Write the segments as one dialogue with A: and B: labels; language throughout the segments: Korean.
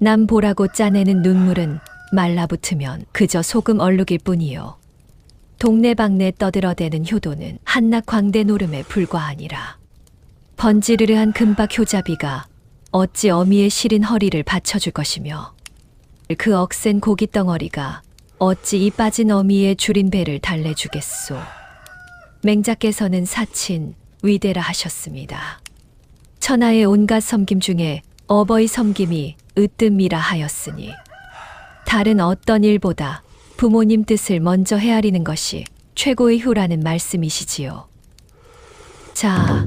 A: 남 보라고 짜내는 눈물은 말라붙으면 그저 소금 얼룩일 뿐이요. 동네방네 떠들어대는 효도는 한낱 광대 노름에 불과하니라. 번지르르한 금박 효자비가 어찌 어미의 시린 허리를 받쳐줄 것이며 그 억센 고깃덩어리가 어찌 이 빠진 어미의 줄인 배를 달래주겠소. 맹자께서는 사친 위대라 하셨습니다. 천하의 온갖 섬김 중에 어버이 섬김이 으뜸이라 하였으니 다른 어떤 일보다 부모님 뜻을 먼저 헤아리는 것이 최고의 효라는 말씀이시지요. 자,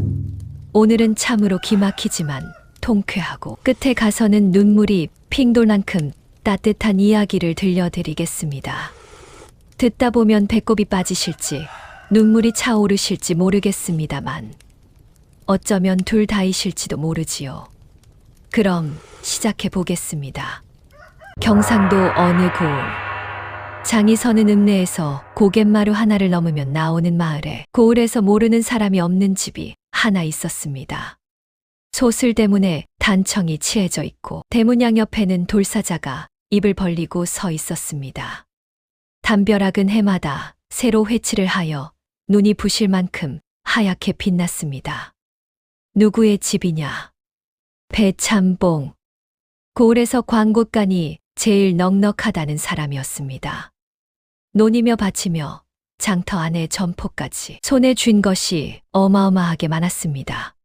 A: 오늘은 참으로 기막히지만 통쾌하고 끝에 가서는 눈물이 핑 돌 만큼 따뜻한 이야기를 들려드리겠습니다. 듣다 보면 배꼽이 빠지실지 눈물이 차오르실지 모르겠습니다만 어쩌면 둘 다이실지도 모르지요. 그럼 시작해 보겠습니다. 경상도 어느 고을. 장이 서는 읍내에서 고갯마루 하나를 넘으면 나오는 마을에 고을에서 모르는 사람이 없는 집이 하나 있었습니다. 소슬대문에 단청이 치해져 있고 대문양 옆에는 돌사자가 입을 벌리고 서 있었습니다. 담벼락은 해마다 새로 회칠을 하여 눈이 부실 만큼 하얗게 빛났습니다. 누구의 집이냐? 배참봉. 고을에서 광곶간이 제일 넉넉하다는 사람이었습니다. 논이며 밭이며 장터 안에 점포까지 손에 쥔 것이 어마어마하게 많았습니다.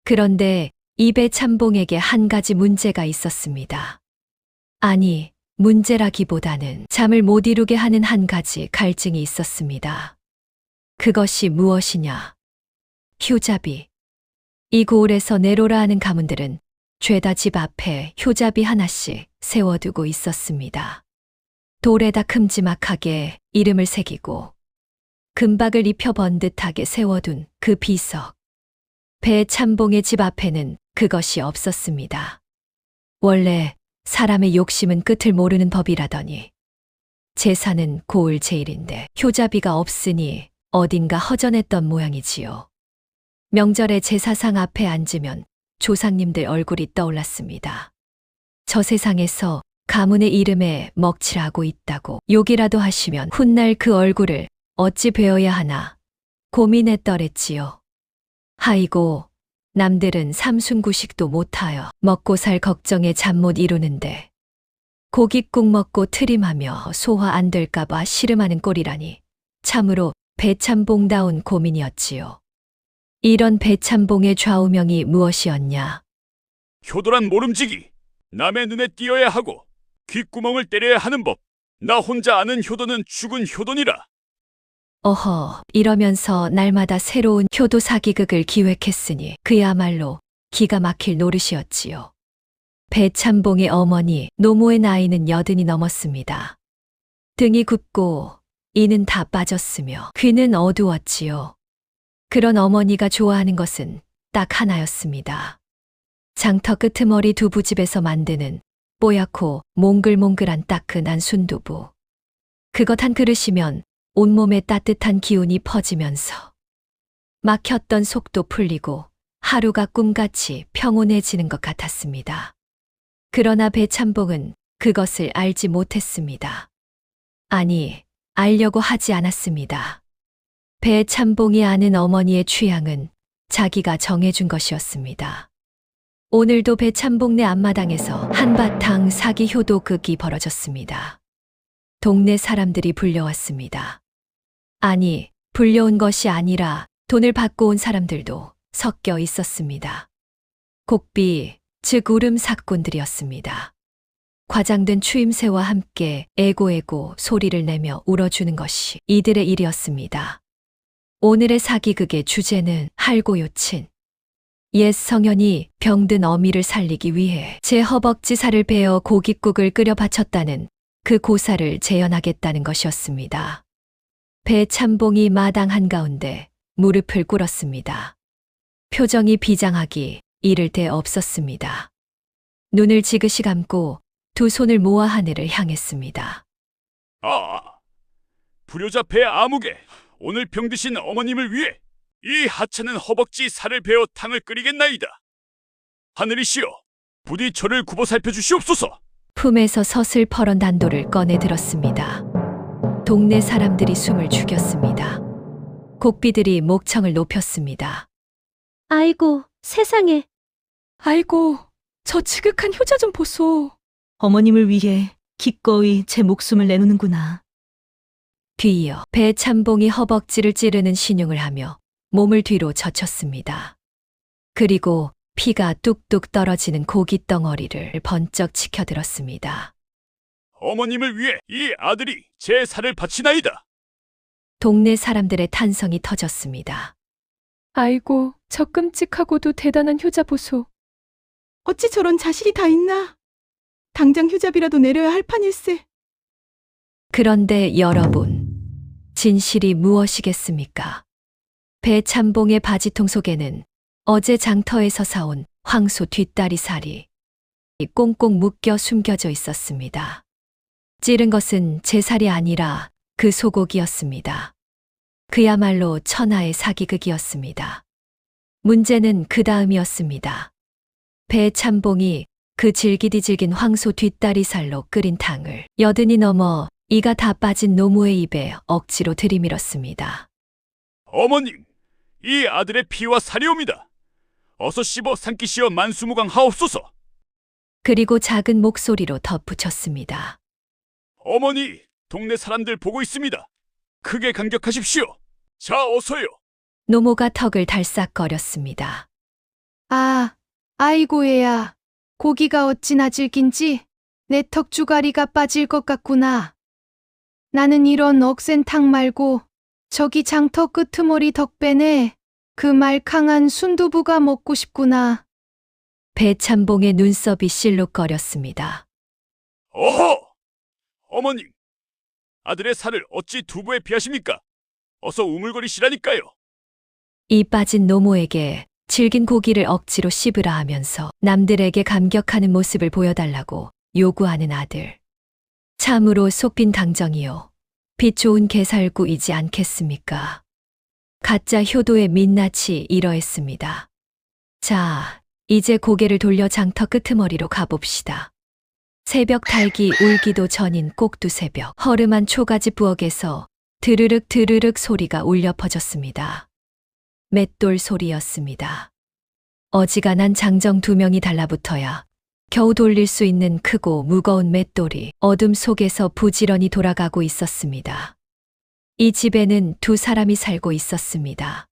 A: 그런데 이 배참봉에게 한 가지 문제가 있었습니다. 아니, 문제라기보다는 잠을 못 이루게 하는 한 가지 갈증이 있었습니다. 그것이 무엇이냐? 효자비. 이 고을에서 내로라 하는 가문들은 죄다 집 앞에 효자비 하나씩 세워두고 있었습니다. 돌에다 큼지막하게 이름을 새기고 금박을 입혀 번듯하게 세워둔 그 비석. 배참봉의 집 앞에는 그것이 없었습니다. 원래 사람의 욕심은 끝을 모르는 법이라더니 제사는 고을 제일인데 효자비가 없으니 어딘가 허전했던 모양이지요. 명절에 제사상 앞에 앉으면 조상님들 얼굴이 떠올랐습니다. 저 세상에서 가문의 이름에 먹칠하고 있다고 욕이라도 하시면 훗날 그 얼굴을 어찌 뵈어야 하나 고민했더랬지요. 하이고 남들은 삼순구식도 못하여 먹고 살 걱정에 잠 못 이루는데 고깃국 먹고 트림하며 소화 안 될까봐 씨름하는 꼴이라니 참으로 배참봉다운 고민이었지요. 이런 배참봉의 좌우명이 무엇이었냐?
B: 효도란 모름지기. 남의 눈에 띄어야 하고 귓구멍을 때려야 하는 법. 나 혼자 아는 효도는 죽은 효도니라.
A: 어허, 이러면서 날마다 새로운 효도 사기극을 기획했으니 그야말로 기가 막힐 노릇이었지요. 배참봉의 어머니 노모의 나이는 80이 넘었습니다. 등이 굽고 이는 다 빠졌으며 귀는 어두웠지요. 그런 어머니가 좋아하는 것은 딱 하나였습니다. 장터 끄트머리 두부집에서 만드는 뽀얗고 몽글몽글한 따끈한 순두부. 그것 한 그릇이면 온몸에 따뜻한 기운이 퍼지면서 막혔던 속도 풀리고 하루가 꿈같이 평온해지는 것 같았습니다. 그러나 배참봉은 그것을 알지 못했습니다. 아니, 알려고 하지 않았습니다. 배참봉이 아는 어머니의 취향은 자기가 정해준 것이었습니다. 오늘도 배참봉네 앞마당에서 한바탕 사기 효도 극이 벌어졌습니다. 동네 사람들이 불려왔습니다. 아니, 불려온 것이 아니라 돈을 받고 온 사람들도 섞여 있었습니다. 곡비, 즉 울음 사꾼들이었습니다. 과장된 추임새와 함께 애고애고 소리를 내며 울어주는 것이 이들의 일이었습니다. 오늘의 사기극의 주제는 할고요친. 옛 성현이 병든 어미를 살리기 위해 제 허벅지 살을 베어 고깃국을 끓여 바쳤다는 그 고사를 재현하겠다는 것이었습니다. 배참봉이 마당 한가운데 무릎을 꿇었습니다. 표정이 비장하기 이를 데 없었습니다. 눈을 지그시 감고 두 손을 모아 하늘을 향했습니다.
B: 아, 불효자 배 아무개. 오늘 병드신 어머님을 위해 이 하찮은 허벅지 살을 베어 탕을 끓이겠나이다. 하늘이시여, 부디 저를 굽어 살펴주시옵소서.
A: 품에서 서슬퍼런 단도를 꺼내 들었습니다. 동네 사람들이 숨을 죽였습니다. 곡비들이 목청을 높였습니다.
C: 아이고, 세상에.
D: 아이고, 저 지극한 효자 좀 보소.
E: 어머님을 위해 기꺼이 제 목숨을 내놓는구나.
A: 뒤이어 배참봉이 허벅지를 찌르는 신용을 하며 몸을 뒤로 젖혔습니다. 그리고 피가 뚝뚝 떨어지는 고깃 덩어리를 번쩍 치켜들었습니다.
B: 어머님을 위해 이 아들이 제 살을 바치나이다.
A: 동네 사람들의 탄성이 터졌습니다.
D: 아이고, 저 끔찍하고도 대단한 효자 보소. 어찌 저런 자식이 다 있나? 당장 효자비라도 내려야 할 판일세.
A: 그런데 여러분, 진실이 무엇이겠습니까? 배참봉의 바지통 속에는 어제 장터에서 사온 황소 뒷다리살이 꽁꽁 묶여 숨겨져 있었습니다. 찌른 것은 제 살이 아니라 그 소고기였습니다. 그야말로 천하의 사기극이었습니다. 문제는 그 다음이었습니다. 배참봉이 그 질기디질긴 황소 뒷다리살로 끓인 탕을 여든이 넘어 이가 다 빠진 노모의 입에 억지로 들이밀었습니다.
B: 어머님, 이 아들의 피와 살이옵니다. 어서 씹어 삼키시어 만수무강 하옵소서.
A: 그리고 작은 목소리로 덧붙였습니다.
B: 어머니, 동네 사람들 보고 있습니다. 크게 감격하십시오. 자, 어서요.
A: 노모가 턱을 달싹거렸습니다.
F: 아이고 얘야. 고기가 어찌나 질긴지 내 턱 주가리가 빠질 것 같구나. 나는 이런 억센탕 말고 저기 장터 끄트머리 덕배네 그 말캉한 순두부가 먹고 싶구나.
A: 배참봉의 눈썹이 실룩거렸습니다.
B: 어허! 어머님, 아들의 살을 어찌 두부에 비하십니까? 어서 우물거리시라니까요.
A: 이 빠진 노모에게 질긴 고기를 억지로 씹으라 하면서 남들에게 감격하는 모습을 보여달라고 요구하는 아들. 참으로 속빈 강정이요. 빛 좋은 개살구이지 않겠습니까? 가짜 효도의 민낯이 이러했습니다. 자, 이제 고개를 돌려 장터 끄트머리로 가봅시다. 새벽 달기 울기도 전인 꼭두새벽 허름한 초가지 부엌에서 드르륵 드르륵 소리가 울려 퍼졌습니다. 맷돌 소리였습니다. 어지간한 장정 2명이 달라붙어야 겨우 돌릴 수 있는 크고 무거운 맷돌이 어둠 속에서 부지런히 돌아가고 있었습니다. 이 집에는 2사람이 살고 있었습니다.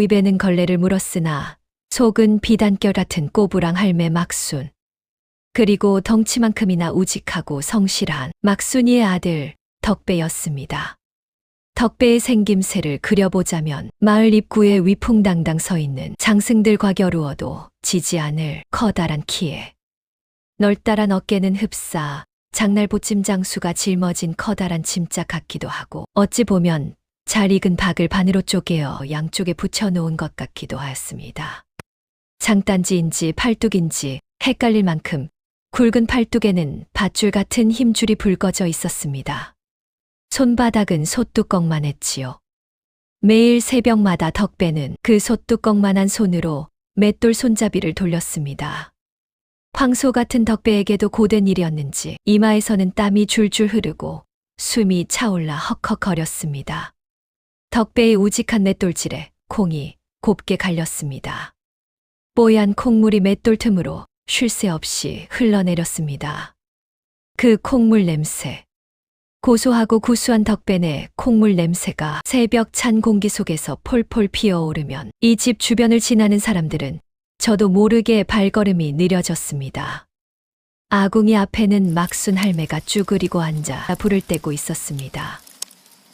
A: 입에는 걸레를 물었으나 속은 비단결 같은 꼬부랑 할매 막순. 그리고 덩치만큼이나 우직하고 성실한 막순이의 아들 덕배였습니다. 덕배의 생김새를 그려보자면 마을 입구에 위풍당당 서 있는 장승들과 겨루어도 지지 않을 커다란 키에 널따란 어깨는 흡사 장날보찜 장수가 짊어진 커다란 짐짝 같기도 하고 어찌 보면 잘 익은 박을 반으로 쪼개어 양쪽에 붙여놓은 것 같기도 하였습니다. 장단지인지 팔뚝인지 헷갈릴 만큼 굵은 팔뚝에는 밧줄 같은 힘줄이 붉어져 있었습니다. 손바닥은 솥뚜껑만 했지요. 매일 새벽마다 덕배는 그 솥뚜껑만한 손으로 맷돌 손잡이를 돌렸습니다. 황소 같은 덕배에게도 고된 일이었는지 이마에서는 땀이 줄줄 흐르고 숨이 차올라 헉헉거렸습니다. 덕배의 우직한 맷돌질에 콩이 곱게 갈렸습니다. 뽀얀 콩물이 맷돌 틈으로 쉴 새 없이 흘러내렸습니다. 그 콩물 냄새. 고소하고 구수한 덕배의 콩물 냄새가 새벽 찬 공기 속에서 폴폴 피어오르면 이 집 주변을 지나는 사람들은 저도 모르게 발걸음이 느려졌습니다. 아궁이 앞에는 막순 할매가 쭈그리고 앉아 불을 떼고 있었습니다.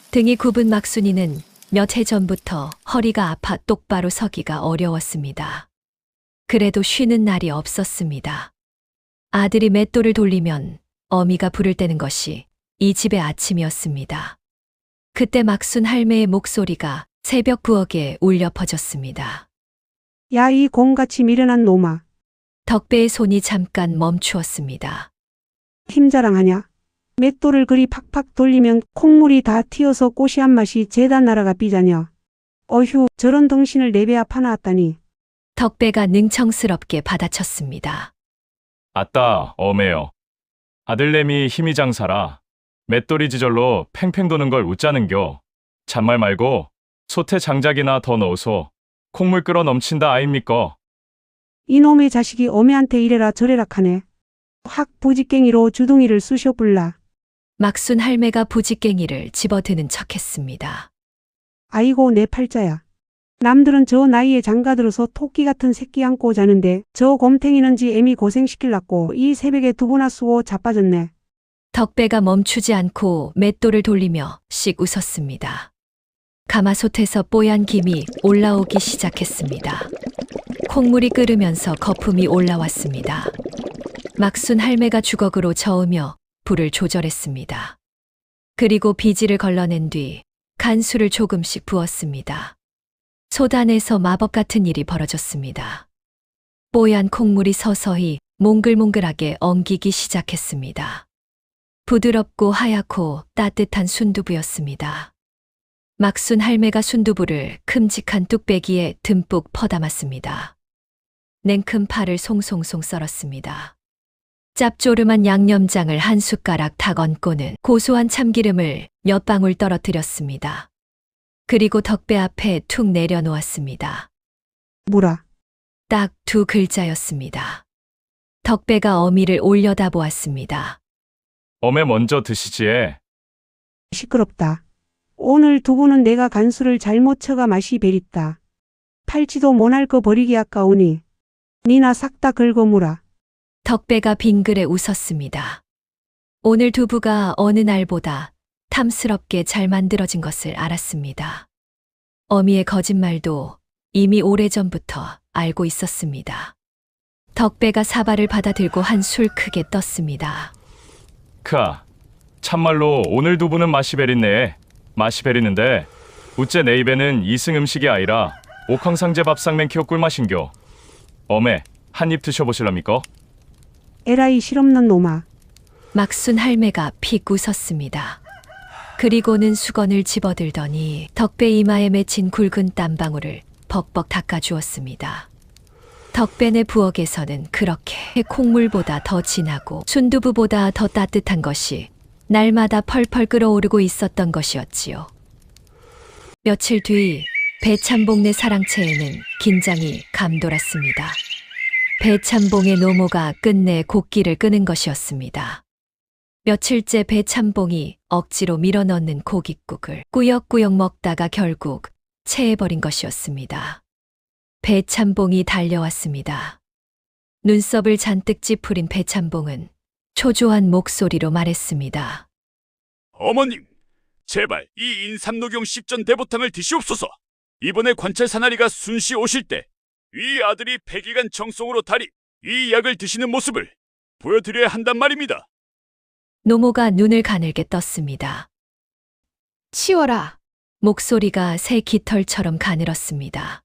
A: 등이 굽은 막순이는 몇 해 전부터 허리가 아파 똑바로 서기가 어려웠습니다. 그래도 쉬는 날이 없었습니다. 아들이 맷돌을 돌리면 어미가 불을 떼는 것이 이 집의 아침이었습니다. 그때 막순 할매의 목소리가 새벽 부엌에 울려 퍼졌습니다.
G: 야, 이 공같이 미련한 놈아.
A: 덕배의 손이 잠깐 멈추었습니다.
G: 힘자랑하냐? 맷돌을 그리 팍팍 돌리면 콩물이 다 튀어서 꽃이 한 맛이 재단 나라가 삐자냐? 어휴, 저런 덩신을 내 배 앞 하나 왔다니.
A: 덕배가 능청스럽게 받아쳤습니다.
H: 아따, 어메요. 아들내미 힘이 장사라. 맷돌이 지절로 팽팽 도는 걸 웃자는겨. 잔말 말고 솥에 장작이나 더 넣어서 콩물 끓어 넘친다 아입니까?
G: 이놈의 자식이 어메한테 이래라 저래라 하네. 확 부지깽이로 주둥이를 쑤셔 불라.
A: 막순 할매가 부지깽이를 집어드는 척했습니다.
G: 아이고 내 팔자야. 남들은 저 나이에 장가들어서 토끼 같은 새끼 안고 자는데 저 곰탱이는 지 애미 고생시킬라고 이 새벽에 두부나 쓰고 자빠졌네.
A: 덕배가 멈추지 않고 맷돌을 돌리며 씩 웃었습니다. 가마솥에서 뽀얀 김이 올라오기 시작했습니다. 콩물이 끓으면서 거품이 올라왔습니다. 막순 할매가 주걱으로 저으며 불을 조절했습니다. 그리고 비지를 걸러낸 뒤 간수를 조금씩 부었습니다. 솥 안에서 마법 같은 일이 벌어졌습니다. 뽀얀 콩물이 서서히 몽글몽글하게 엉기기 시작했습니다. 부드럽고 하얗고 따뜻한 순두부였습니다. 막순 할매가 순두부를 큼직한 뚝배기에 듬뿍 퍼담았습니다. 냉큼 파를 송송송 썰었습니다. 짭조름한 양념장을 한 숟가락 탁 얹고는 고소한 참기름을 몇 방울 떨어뜨렸습니다. 그리고 덕배 앞에 툭 내려놓았습니다.
G: 뭐라?
A: 딱 2글자였습니다. 덕배가 어미를 올려다보았습니다.
H: 어메 먼저 드시지에.
G: 시끄럽다. 오늘 두부는 내가 간수를 잘못 쳐가 맛이 베릿다. 팔지도 못할 거 버리기 아까우니 니나 싹 다 긁어무라.
A: 덕배가 빙그레 웃었습니다. 오늘 두부가 어느 날보다 탐스럽게 잘 만들어진 것을 알았습니다. 어미의 거짓말도 이미 오래전부터 알고 있었습니다. 덕배가 사발을 받아들고 한술 크게 떴습니다.
H: 크아, 참말로 오늘 두부는 맛이 베린네. 맛이 베리는데 우째 내 입에는 이승 음식이 아니라 옥황상제 밥상맨 키워 꿀맛인겨. 어메, 한 입 드셔보실랍니까?
G: 에라이 실없는 놈아.
A: 막순 할매가 픽 웃었습니다. 그리고는 수건을 집어들더니 덕배 이마에 맺힌 굵은 땀방울을 벅벅 닦아주었습니다. 덕배네 부엌에서는 그렇게 콩물보다 더 진하고 순두부보다 더 따뜻한 것이 날마다 펄펄 끓어오르고 있었던 것이었지요. 며칠 뒤 배참봉네 사랑채에는 긴장이 감돌았습니다. 배참봉의 노모가 끝내 곡기를 끄는 것이었습니다. 며칠째 배참봉이 억지로 밀어넣는 고깃국을 꾸역꾸역 먹다가 결국 체해버린 것이었습니다. 배참봉이 달려왔습니다. 눈썹을 잔뜩 찌푸린 배참봉은 초조한 목소리로 말했습니다.
B: 어머님, 제발 이 인삼녹용 식전 대보탕을 드시옵소서. 이번에 관찰 사나리가 순시 오실 때 이 아들이 100일간 정성으로 다린 이 약을 드시는 모습을 보여드려야 한단 말입니다.
A: 노모가 눈을 가늘게 떴습니다.
F: 치워라.
A: 목소리가 새 깃털처럼 가늘었습니다.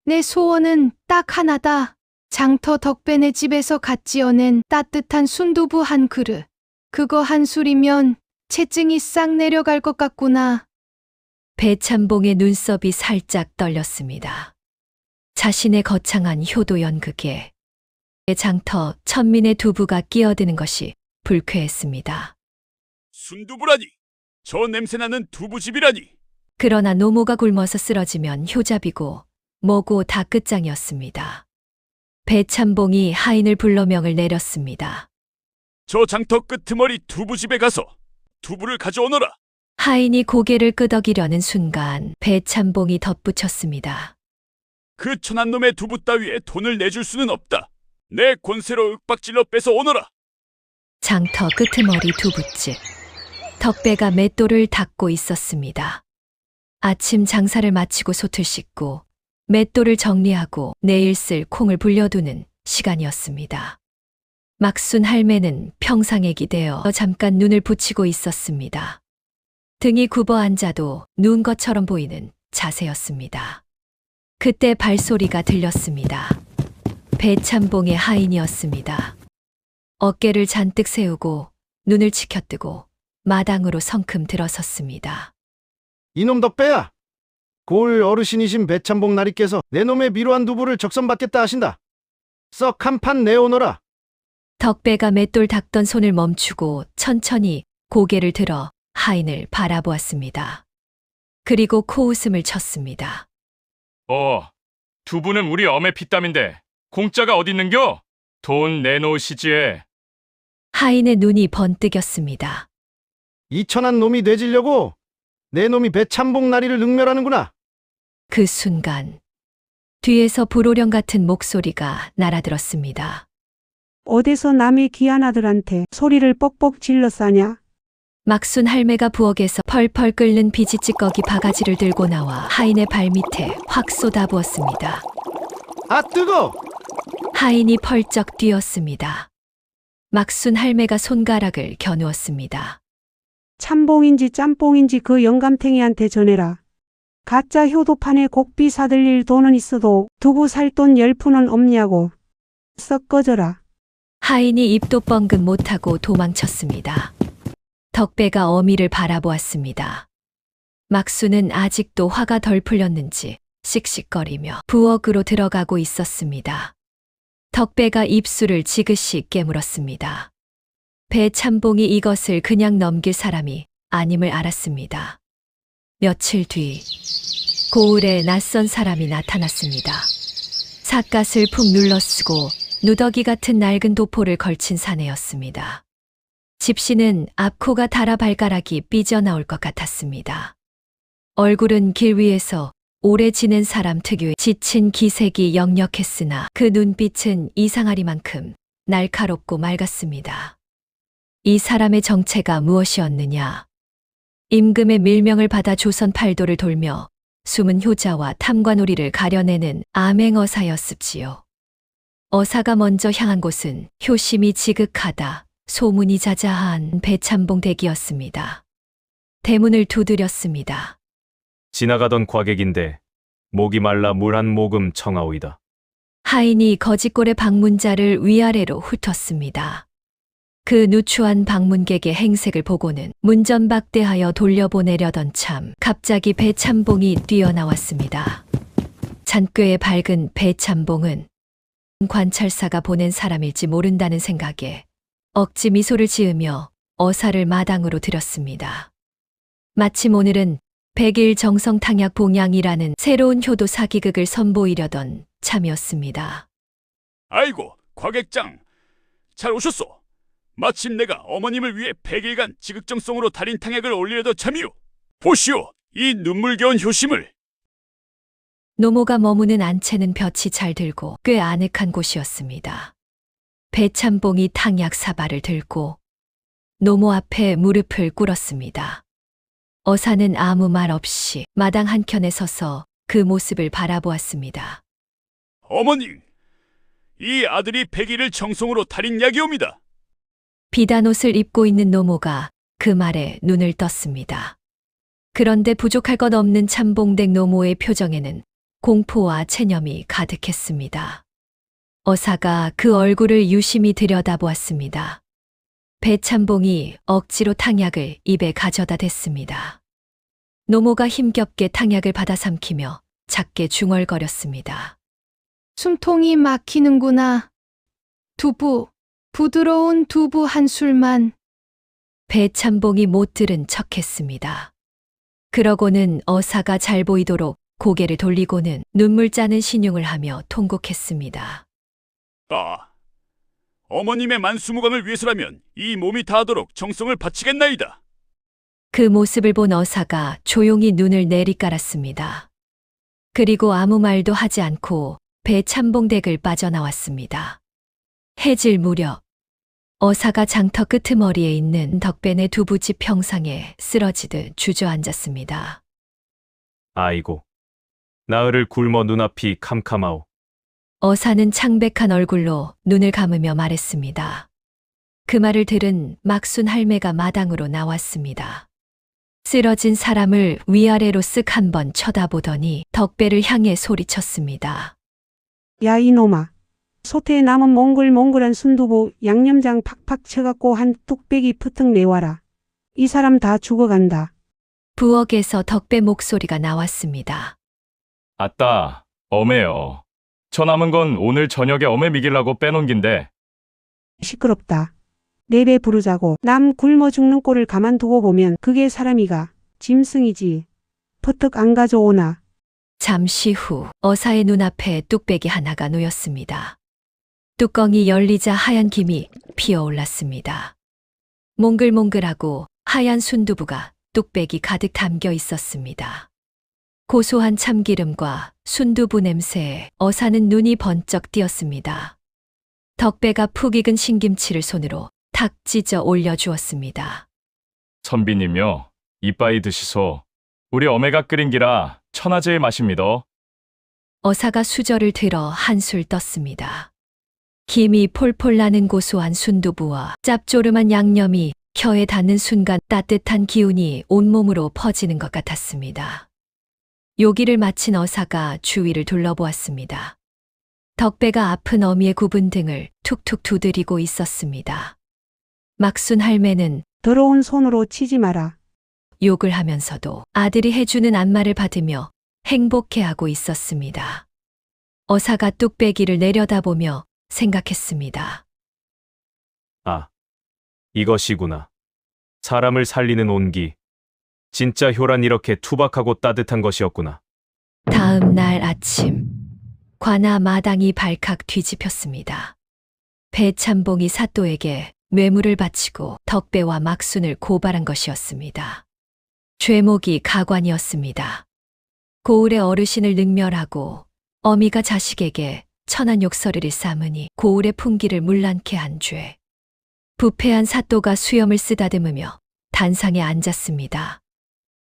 F: 내 소원은 딱 하나다. 장터 덕배네 집에서 갓 지어낸 따뜻한 순두부 한 그릇. 그거 한 술이면 체증이 싹 내려갈 것 같구나.
A: 배참봉의 눈썹이 살짝 떨렸습니다. 자신의 거창한 효도 연극에 장터 천민의 두부가 끼어드는 것이 불쾌했습니다.
B: 순두부라니, 저 냄새나는 두부집이라니.
A: 그러나 노모가 굶어서 쓰러지면 효잡이고 뭐고 다 끝장이었습니다. 배참봉이 하인을 불러 명을 내렸습니다.
B: 저 장터 끄트머리 두부집에 가서 두부를 가져오너라.
A: 하인이 고개를 끄덕이려는 순간 배참봉이 덧붙였습니다.
B: 그 천한 놈의 두부 따위에 돈을 내줄 수는 없다. 내 권세로 윽박질러 뺏어 오너라.
A: 장터 끄트머리 두부집. 덕배가 맷돌을 닦고 있었습니다. 아침 장사를 마치고 솥을 씻고 맷돌을 정리하고 내일 쓸 콩을 불려두는 시간이었습니다. 막순 할매는 평상액이 되어 잠깐 눈을 붙이고 있었습니다. 등이 굽어 앉아도 누운 것처럼 보이는 자세였습니다. 그때 발소리가 들렸습니다. 배참봉의 하인이었습니다. 어깨를 잔뜩 세우고 눈을 치켜뜨고 마당으로 성큼 들어섰습니다.
I: 이놈 덕배야! 골 어르신이신 배참봉 나리께서 내 놈의 미로한 두부를 적선받겠다 하신다. 썩 한 판 내오너라.
A: 덕배가 맷돌 닦던 손을 멈추고 천천히 고개를 들어 하인을 바라보았습니다. 그리고 코웃음을 쳤습니다.
H: 두 분은 우리 엄의 피땀인데 공짜가 어딨는겨? 돈 내놓으시지에.
A: 하인의 눈이 번뜩였습니다.
I: 이 천한 놈이 내지려고 내 놈이 배참봉 나리를 능멸하는구나.
A: 그 순간 뒤에서 불호령 같은 목소리가 날아들었습니다.
G: 어디서 남의 귀한 아들한테 소리를 뻑뻑 질러 싸냐?
A: 막순 할매가 부엌에서 펄펄 끓는 비지찌꺼기 바가지를 들고 나와 하인의 발밑에 확 쏟아부었습니다.
I: 아 뜨거!
A: 하인이 펄쩍 뛰었습니다. 막순 할매가 손가락을 겨누었습니다.
G: 참봉인지 짬뽕인지 그 영감탱이한테 전해라. 가짜 효도판에 곡비 사들릴 돈은 있어도 두부 살 돈 10푼은 없냐고. 썩 꺼져라.
A: 하인이 입도 뻥긋 못하고 도망쳤습니다. 덕배가 어미를 바라보았습니다. 막순은 아직도 화가 덜 풀렸는지 씩씩거리며 부엌으로 들어가고 있었습니다. 덕배가 입술을 지그시 깨물었습니다. 배참봉이 이것을 그냥 넘길 사람이 아님을 알았습니다. 며칠 뒤 고을에 낯선 사람이 나타났습니다. 삿갓을 푹 눌러쓰고 누더기 같은 낡은 도포를 걸친 사내였습니다. 집시는 앞코가 달아 발가락이 삐져나올 것 같았습니다. 얼굴은 길 위에서 오래 지낸 사람 특유의 지친 기색이 역력했으나 그 눈빛은 이상하리만큼 날카롭고 맑았습니다. 이 사람의 정체가 무엇이었느냐? 임금의 밀명을 받아 조선 팔도를 돌며 숨은 효자와 탐관오리를 가려내는 암행어사였습지요. 어사가 먼저 향한 곳은 효심이 지극하다, 소문이 자자한 배참봉 댁이었습니다. 대문을 두드렸습니다.
J: 지나가던 과객인데 목이 말라 물 한 모금 청하오이다.
A: 하인이 거짓골의 방문자를 위아래로 훑었습니다. 그 누추한 방문객의 행색을 보고는 문전박대하여 돌려보내려던 참 갑자기 배참봉이 뛰어나왔습니다. 잔꾀에 밝은 배참봉은 관찰사가 보낸 사람일지 모른다는 생각에 억지 미소를 지으며 어사를 마당으로 들였습니다. 마침 오늘은 100일 정성탕약 봉양이라는 새로운 효도 사기극을 선보이려던 참이었습니다.
B: 아이고, 과객장. 잘 오셨소. 마침 내가 어머님을 위해 100일간 지극정성으로 달인 탕약을 올리려던 참이오. 보시오, 이 눈물겨운 효심을.
A: 노모가 머무는 안채는 볕이 잘 들고 꽤 아늑한 곳이었습니다. 배참봉이 탕약 사발을 들고 노모 앞에 무릎을 꿇었습니다. 어사는 아무 말 없이 마당 한켠에 서서 그 모습을 바라보았습니다.
B: 어머님, 이 아들이 100일을 정성으로 달인 약이옵니다.
A: 비단 옷을 입고 있는 노모가 그 말에 눈을 떴습니다. 그런데 부족할 것 없는 참봉댁 노모의 표정에는 공포와 체념이 가득했습니다. 어사가 그 얼굴을 유심히 들여다보았습니다. 배참봉이 억지로 탕약을 입에 가져다 댔습니다. 노모가 힘겹게 탕약을 받아 삼키며 작게 중얼거렸습니다.
F: 숨통이 막히는구나. 두부, 부드러운 두부 한 술만.
A: 배참봉이 못 들은 척했습니다. 그러고는 어사가 잘 보이도록 고개를 돌리고는 눈물 짜는 신용을 하며 통곡했습니다.
B: 어머님의 만수무강을 위해서라면 이 몸이 다하도록 정성을 바치겠나이다.
A: 그 모습을 본 어사가 조용히 눈을 내리깔았습니다. 그리고 아무 말도 하지 않고 배참봉댁을 빠져나왔습니다. 해질 무렵 어사가 장터 끄트머리에 있는 덕배네 두부집 평상에 쓰러지듯 주저앉았습니다.
J: 아이고, 나으를 굶어 눈앞이 캄캄하오.
A: 어사는 창백한 얼굴로 눈을 감으며 말했습니다. 그 말을 들은 막순 할매가 마당으로 나왔습니다. 쓰러진 사람을 위아래로 쓱 한번 쳐다보더니 덕배를 향해 소리쳤습니다.
G: 야 이놈아. 소태에 남은 몽글몽글한 순두부 양념장 팍팍 쳐갖고 한 뚝배기 프특 내와라. 이 사람 다 죽어간다.
A: 부엌에서 덕배 목소리가 나왔습니다.
H: 아따, 어메요. 저 남은 건 오늘 저녁에 어메 미길라고 빼놓은 긴데.
G: 시끄럽다. 내 배 부르자고 남 굶어 죽는 꼴을 가만두고 보면 그게 사람이가 짐승이지. 퍼뜩 안 가져오나.
A: 잠시 후 어사의 눈앞에 뚝배기 하나가 놓였습니다. 뚜껑이 열리자 하얀 김이 피어올랐습니다. 몽글몽글하고 하얀 순두부가 뚝배기 가득 담겨 있었습니다. 고소한 참기름과 순두부 냄새에 어사는 눈이 번쩍 띄었습니다. 덕배가 푹 익은 신김치를 손으로 탁 찢어 올려주었습니다.
H: 선비님요, 이빠이 드시소. 우리 어메가 끓인 기라 천하제의 맛입니다.
A: 어사가 수저를 들어 한술 떴습니다. 김이 폴폴 나는 고소한 순두부와 짭조름한 양념이 혀에 닿는 순간 따뜻한 기운이 온몸으로 퍼지는 것 같았습니다. 요기를 마친 어사가 주위를 둘러보았습니다. 덕배가 아픈 어미의 굽은 등을 툭툭 두드리고 있었습니다. 막순 할매는
G: 더러운 손으로 치지 마라.
A: 욕을 하면서도 아들이 해주는 안마를 받으며 행복해하고 있었습니다. 어사가 뚝배기를 내려다보며 생각했습니다.
J: 아, 이것이구나. 사람을 살리는 온기. 진짜 효란 이렇게 투박하고 따뜻한 것이었구나.
A: 다음 날 아침, 관아 마당이 발칵 뒤집혔습니다. 배참봉이 사또에게 뇌물을 바치고 덕배와 막순을 고발한 것이었습니다. 죄목이 가관이었습니다. 고을의 어르신을 능멸하고 어미가 자식에게 천한 욕설을 삼으니 고을의 풍기를 문란케 한 죄. 부패한 사또가 수염을 쓰다듬으며 단상에 앉았습니다.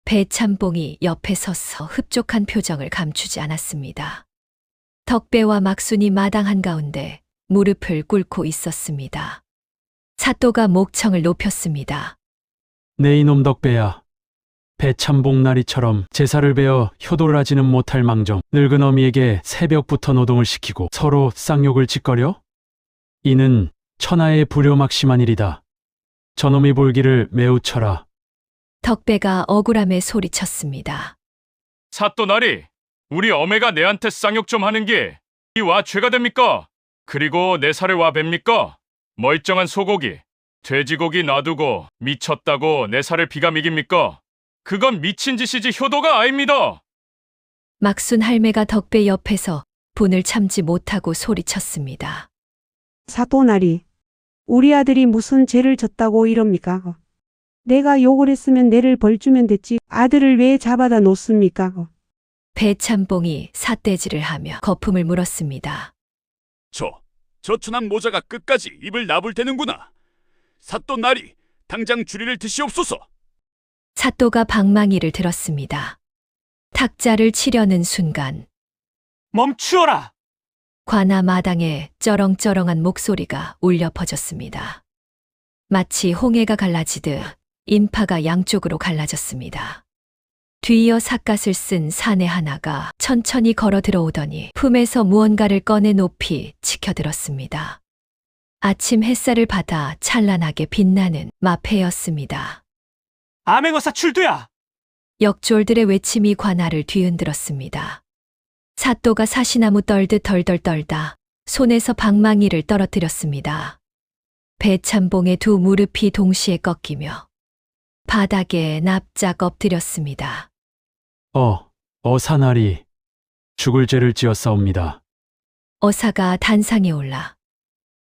A: 배참봉이 옆에 서서 흡족한 표정을 감추지 않았습니다. 덕배와 막순이 마당 한가운데 무릎을 꿇고 있었습니다. 사또가 목청을 높였습니다.
K: 내 이놈 덕배야. 배참봉나리처럼 제사를 베어 효도를 하지는 못할 망정 늙은 어미에게 새벽부터 노동을 시키고 서로 쌍욕을 짓거려? 이는 천하의 불효막심한 일이다. 저놈이 볼기를 매우 쳐라.
A: 덕배가 억울함에 소리쳤습니다.
H: 사또 나리, 우리 어메가 내한테 쌍욕 좀 하는 게 이와 죄가 됩니까? 그리고 내 살을 와 뵙니까? 멀쩡한 소고기, 돼지고기 놔두고 미쳤다고 내 살을 비가 미깁니까? 그건 미친 짓이지 효도가 아닙니다.
A: 막순 할매가 덕배 옆에서 분을 참지 못하고 소리쳤습니다.
G: 사또나리, 우리 아들이 무슨 죄를 졌다고 이럽니까? 내가 욕을 했으면 내를 벌주면 됐지 아들을 왜 잡아다 놓습니까?
A: 배참봉이 삿대질을 하며 거품을 물었습니다.
B: 저 천한 모자가 끝까지 입을 나불대는구나. 사또 나리, 당장 주리를 드시옵소서.
A: 사또가 방망이를 들었습니다. 탁자를 치려는 순간
K: 멈추어라!
A: 관아 마당에 쩌렁쩌렁한 목소리가 울려 퍼졌습니다. 마치 홍해가 갈라지듯 인파가 양쪽으로 갈라졌습니다. 뒤이어 삿갓을 쓴 사내 하나가 천천히 걸어 들어오더니 품에서 무언가를 꺼내 높이 치켜들었습니다. 아침 햇살을 받아 찬란하게 빛나는 마패였습니다.
K: 암행어사 출두야!
A: 역졸들의 외침이 관아를 뒤흔들었습니다. 사또가 사시나무 떨듯 덜덜 떨다 손에서 방망이를 떨어뜨렸습니다. 배참봉의 두 무릎이 동시에 꺾이며 바닥에 납작 엎드렸습니다.
K: 어사나리. 죽을 죄를 지었사옵니다.
A: 어사가 단상에 올라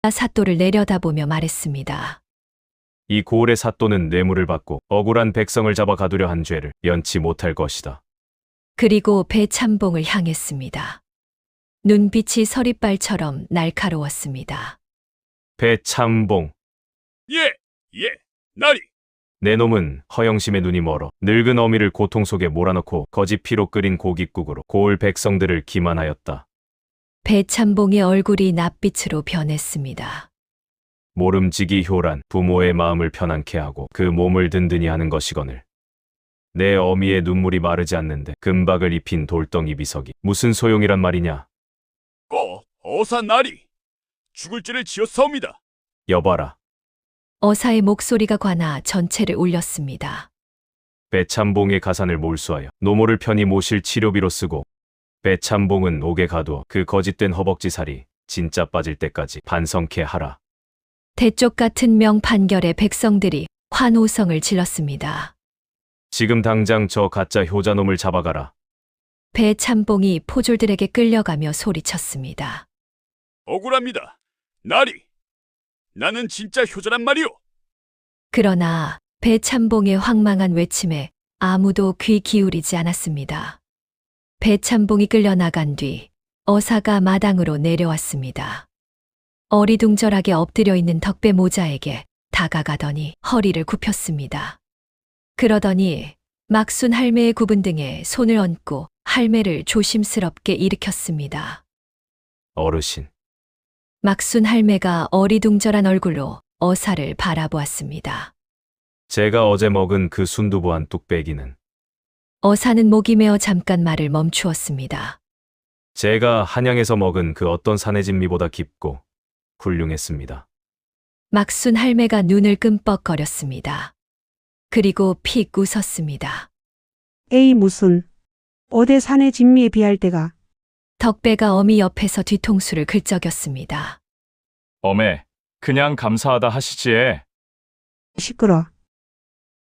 A: 사또를 내려다보며 말했습니다.
J: 이 고을의 사또는 뇌물을 받고 억울한 백성을 잡아 가두려 한 죄를 연치 못할 것이다.
A: 그리고 배참봉을 향했습니다. 눈빛이 서리빨처럼 날카로웠습니다.
J: 배참봉,
B: 예, 나리.
J: 내 놈은 허영심의 눈이 멀어 늙은 어미를 고통 속에 몰아넣고 거짓 피로 끓인 고깃국으로 고을 백성들을 기만하였다.
A: 배참봉의 얼굴이 낯빛으로 변했습니다.
J: 모름지기 효란, 부모의 마음을 편안케 하고 그 몸을 든든히 하는 것이거늘. 내 어미의 눈물이 마르지 않는데 금박을 입힌 돌덩이 비석이 무슨 소용이란 말이냐.
B: 어사 나리, 죽을 죄를 지었사옵니다.
J: 여봐라.
A: 어사의 목소리가 관아 전체를 울렸습니다.
J: 배참봉의 가산을 몰수하여 노모를 편히 모실 치료비로 쓰고 배참봉은 옥에 가두어 그 거짓된 허벅지살이 진짜 빠질 때까지 반성케 하라.
A: 대쪽 같은 명 판결에 백성들이 환호성을 질렀습니다.
J: 지금 당장 저 가짜 효자놈을 잡아가라.
A: 배참봉이 포졸들에게 끌려가며 소리쳤습니다.
B: 억울합니다. 나리. 나는 진짜 효자란 말이오.
A: 그러나 배참봉의 황망한 외침에 아무도 귀 기울이지 않았습니다. 배참봉이 끌려나간 뒤 어사가 마당으로 내려왔습니다. 어리둥절하게 엎드려 있는 덕배 모자에게 다가가더니 허리를 굽혔습니다. 그러더니 막순 할매의 굽은 등에 손을 얹고 할매를 조심스럽게 일으켰습니다.
J: 어르신,
A: 막순 할매가 어리둥절한 얼굴로 어사를 바라보았습니다.
J: 제가 어제 먹은 그 순두부한 뚝배기는
A: 어사는 목이 메어 잠깐 말을 멈추었습니다.
J: 제가 한양에서 먹은 그 어떤 사내진미보다 깊고 훌륭했습니다.
A: 막순 할매가 눈을 끔뻑거렸습니다. 그리고 픽 웃었습니다.
G: 에이 무슨. 어대 산의 진미에 비할 때가.
A: 덕배가 어미 옆에서 뒤통수를 긁적였습니다.
H: 어메, 그냥 감사하다 하시지에.
G: 시끄러.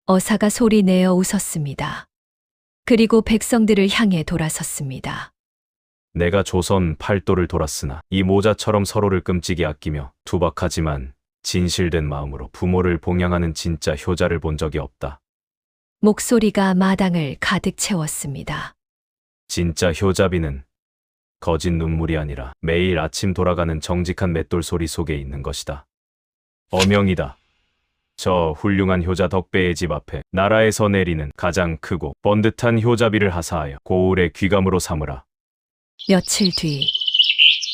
A: 어사가 소리 내어 웃었습니다. 그리고 백성들을 향해 돌아섰습니다.
J: 내가 조선 팔도를 돌았으나 이 모자처럼 서로를 끔찍이 아끼며 투박하지만 진실된 마음으로 부모를 봉양하는 진짜 효자를 본 적이 없다.
A: 목소리가 마당을 가득 채웠습니다.
J: 진짜 효자비는 거짓 눈물이 아니라 매일 아침 돌아가는 정직한 맷돌 소리 속에 있는 것이다. 어명이다. 저 훌륭한 효자 덕배의 집 앞에 나라에서 내리는 가장 크고 번듯한 효자비를 하사하여 고을의 귀감으로 삼으라.
A: 며칠 뒤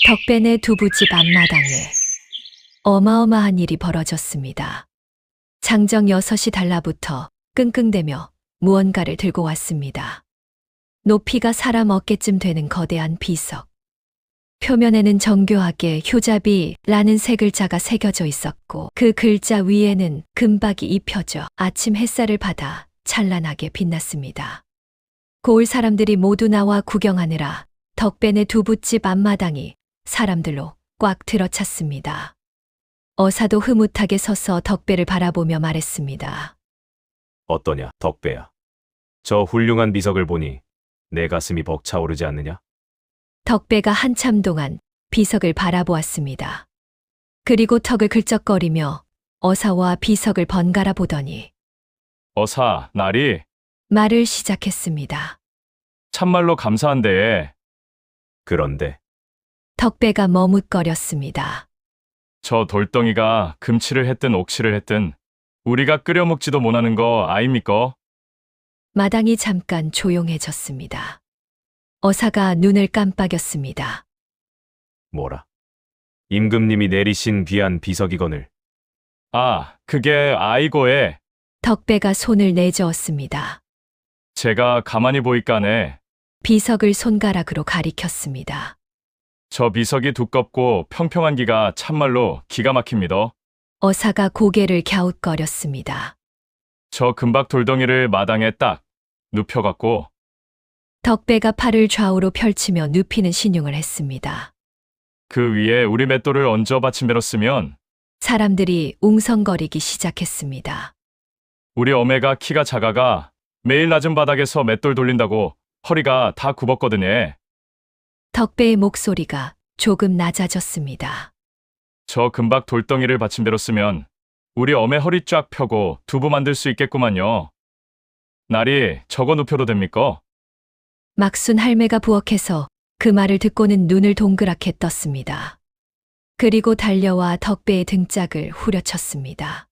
A: 덕배네 두부집 앞마당에 어마어마한 일이 벌어졌습니다. 장정 6이 달라붙어 끙끙대며 무언가를 들고 왔습니다. 높이가 사람 어깨쯤 되는 거대한 비석. 표면에는 정교하게 효자비라는 세 글자가 새겨져 있었고 그 글자 위에는 금박이 입혀져 아침 햇살을 받아 찬란하게 빛났습니다. 고을 사람들이 모두 나와 구경하느라 덕배네 두부집 앞마당이 사람들로 꽉 들어찼습니다. 어사도 흐뭇하게 서서 덕배를 바라보며 말했습니다.
J: 어떠냐, 덕배야. 저 훌륭한 비석을 보니 내 가슴이 벅차오르지 않느냐?
A: 덕배가 한참 동안 비석을 바라보았습니다. 그리고 턱을 긁적거리며 어사와 비석을 번갈아 보더니
H: 어사, 나리,
A: 말을 시작했습니다.
H: 참말로 감사한데.
J: 그런데
A: 덕배가 머뭇거렸습니다.
H: 저 돌덩이가 금치를 했든 옥치를 했든 우리가 끓여 먹지도 못하는 거 아입니까?
A: 마당이 잠깐 조용해졌습니다. 어사가 눈을 깜빡였습니다.
J: 뭐라? 임금님이 내리신 귀한 비석이거늘.
H: 아, 그게 아이고에.
A: 덕배가 손을 내저었습니다.
H: 제가 가만히 보이까네.
A: 비석을 손가락으로 가리켰습니다.
H: 저 비석이 두껍고 평평한 기가 참말로 기가 막힙니다.
A: 어사가 고개를 갸웃거렸습니다.
H: 저 금박 돌덩이를 마당에 딱 눕혀갖고
A: 덕배가 팔을 좌우로 펼치며 눕히는 신용을 했습니다.
H: 그 위에 우리 맷돌을 얹어 받침배렸으면
A: 사람들이 웅성거리기 시작했습니다.
H: 우리 어매가 키가 작아가 매일 낮은 바닥에서 맷돌 돌린다고 허리가 다 굽었거든요.
A: 덕배의 목소리가 조금 낮아졌습니다.
H: 저 금박 돌덩이를 받침배렸으면 우리 어매 허리 쫙 펴고 두부 만들 수 있겠구만요. 나리, 저거 눕혀도 됩니까?
A: 막순 할매가 부엌에서 그 말을 듣고는 눈을 동그랗게 떴습니다. 그리고 달려와 덕배의 등짝을 후려쳤습니다.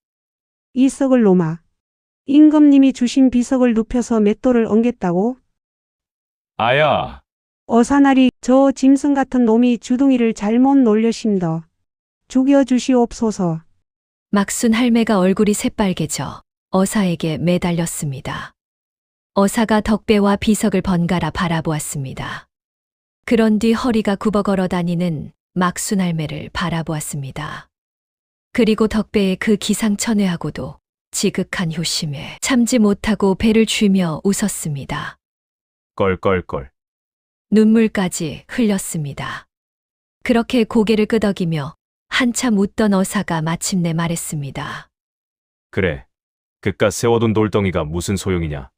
G: 이 썩을 놈아. 임금님이 주신 비석을 눕혀서 맷돌을 얹겠다고?
H: 아야,
G: 어사나리 저 짐승 같은 놈이 주둥이를 잘못 놀려심더. 죽여주시옵소서.
A: 막순 할매가 얼굴이 새빨개져 어사에게 매달렸습니다. 어사가 덕배와 비석을 번갈아 바라보았습니다. 그런 뒤 허리가 굽어 걸어 다니는 막순 할매를 바라보았습니다. 그리고 덕배의 그 기상천외하고도 지극한 효심에 참지 못하고 배를 쥐며 웃었습니다.
J: 껄껄껄.
A: 눈물까지 흘렸습니다. 그렇게 고개를 끄덕이며 한참 웃던 어사가 마침내 말했습니다.
J: 그래. 그깟 세워둔 돌덩이가 무슨 소용이냐.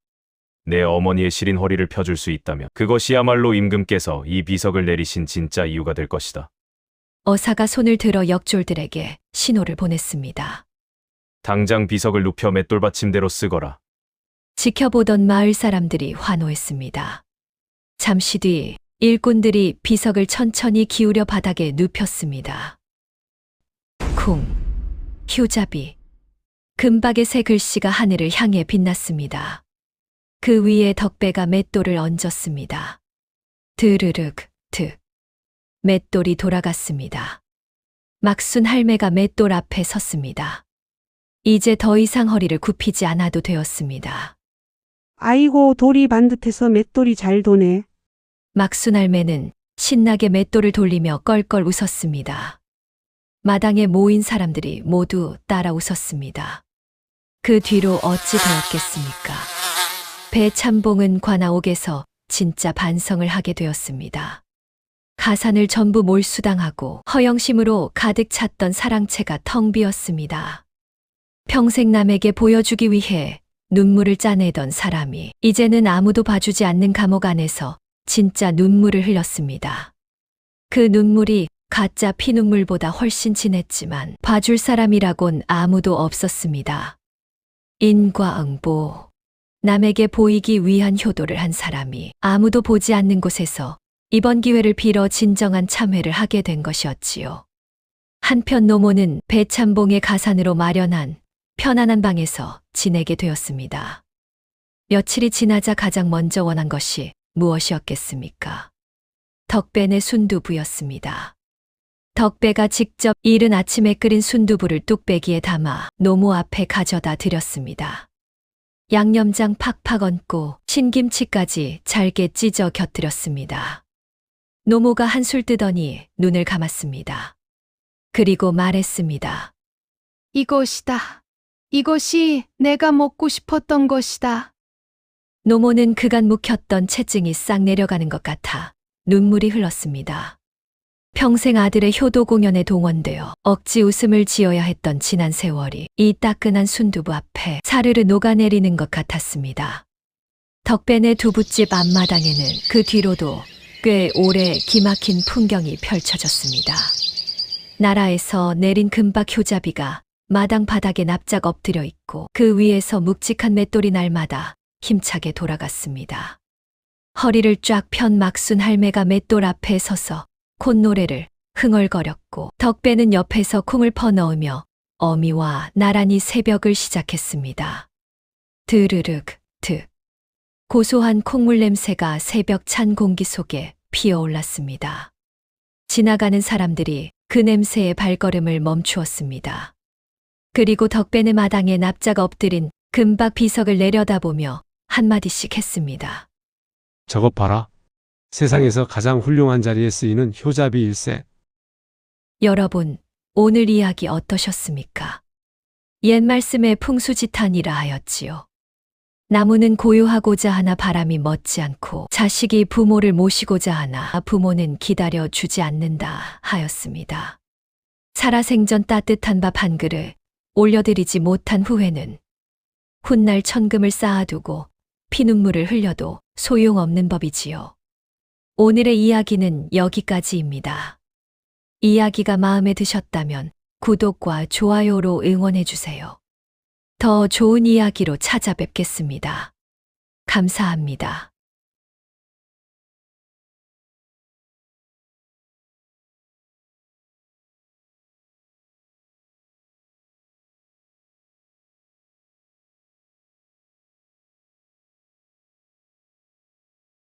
J: 내 어머니의 시린 허리를 펴줄 수 있다면 그것이야말로 임금께서 이 비석을 내리신 진짜 이유가 될 것이다.
A: 어사가 손을 들어 역졸들에게 신호를 보냈습니다.
J: 당장 비석을 눕혀 맷돌 받침대로 쓰거라.
A: 지켜보던 마을 사람들이 환호했습니다. 잠시 뒤 일꾼들이 비석을 천천히 기울여 바닥에 눕혔습니다. 쿵, 효자비. 금박의 새 글씨가 하늘을 향해 빛났습니다. 그 위에 덕배가 맷돌을 얹었습니다. 드르륵, 득. 맷돌이 돌아갔습니다. 막순 할매가 맷돌 앞에 섰습니다. 이제 더 이상 허리를 굽히지 않아도 되었습니다.
G: 아이고, 돌이 반듯해서 맷돌이 잘 도네.
A: 막순 할매는 신나게 맷돌을 돌리며 껄껄 웃었습니다. 마당에 모인 사람들이 모두 따라 웃었습니다. 그 뒤로 어찌 되었겠습니까? 배참봉은 관아옥에서 진짜 반성을 하게 되었습니다. 가산을 전부 몰수당하고 허영심으로 가득 찼던 사랑채가 텅 비었습니다. 평생 남에게 보여주기 위해 눈물을 짜내던 사람이 이제는 아무도 봐주지 않는 감옥 안에서 진짜 눈물을 흘렸습니다. 그 눈물이 가짜 피눈물보다 훨씬 진했지만 봐줄 사람이라곤 아무도 없었습니다. 인과응보. 남에게 보이기 위한 효도를 한 사람이 아무도 보지 않는 곳에서 이번 기회를 빌어 진정한 참회를 하게 된 것이었지요. 한편 노모는 배참봉의 가산으로 마련한 편안한 방에서 지내게 되었습니다. 며칠이 지나자 가장 먼저 원한 것이 무엇이었겠습니까? 덕배네 순두부였습니다. 덕배가 직접 이른 아침에 끓인 순두부를 뚝배기에 담아 노모 앞에 가져다 드렸습니다. 양념장 팍팍 얹고 신김치까지 잘게 찢어 곁들였습니다. 노모가 한술 뜨더니 눈을 감았습니다. 그리고 말했습니다.
F: 이것이다. 이것이 내가 먹고 싶었던 것이다.
A: 노모는 그간 묵혔던 체증이 싹 내려가는 것 같아 눈물이 흘렀습니다. 평생 아들의 효도 공연에 동원되어 억지 웃음을 지어야 했던 지난 세월이 이 따끈한 순두부 앞에 사르르 녹아내리는 것 같았습니다. 덕배네 두부집 앞마당에는 그 뒤로도 꽤 오래 기막힌 풍경이 펼쳐졌습니다. 나라에서 내린 금박 효자비가 마당 바닥에 납작 엎드려 있고 그 위에서 묵직한 맷돌이 날마다 힘차게 돌아갔습니다. 허리를 쫙 편 막순 할매가 맷돌 앞에 서서 콧노래를 흥얼거렸고 덕배는 옆에서 콩을 퍼넣으며 어미와 나란히 새벽을 시작했습니다. 드르륵, 득. 고소한 콩물 냄새가 새벽 찬 공기 속에 피어올랐습니다. 지나가는 사람들이 그 냄새에 발걸음을 멈추었습니다. 그리고 덕배네 마당에 납작 엎드린 금박 비석을 내려다보며 한마디씩 했습니다.
L: 저것 봐라. 세상에서 가장 훌륭한 자리에 쓰이는 효자비 일세.
A: 여러분, 오늘 이야기 어떠셨습니까? 옛 말씀에 풍수지탄이라 하였지요. 나무는 고요하고자 하나 바람이 멋지 않고 자식이 부모를 모시고자 하나 부모는 기다려 주지 않는다 하였습니다. 살아생전 따뜻한 밥 한 그릇 올려드리지 못한 후에는 훗날 천금을 쌓아두고 피눈물을 흘려도 소용없는 법이지요. 오늘의 이야기는 여기까지입니다. 이야기가 마음에 드셨다면 구독과 좋아요로 응원해주세요. 더 좋은 이야기로 찾아뵙겠습니다. 감사합니다.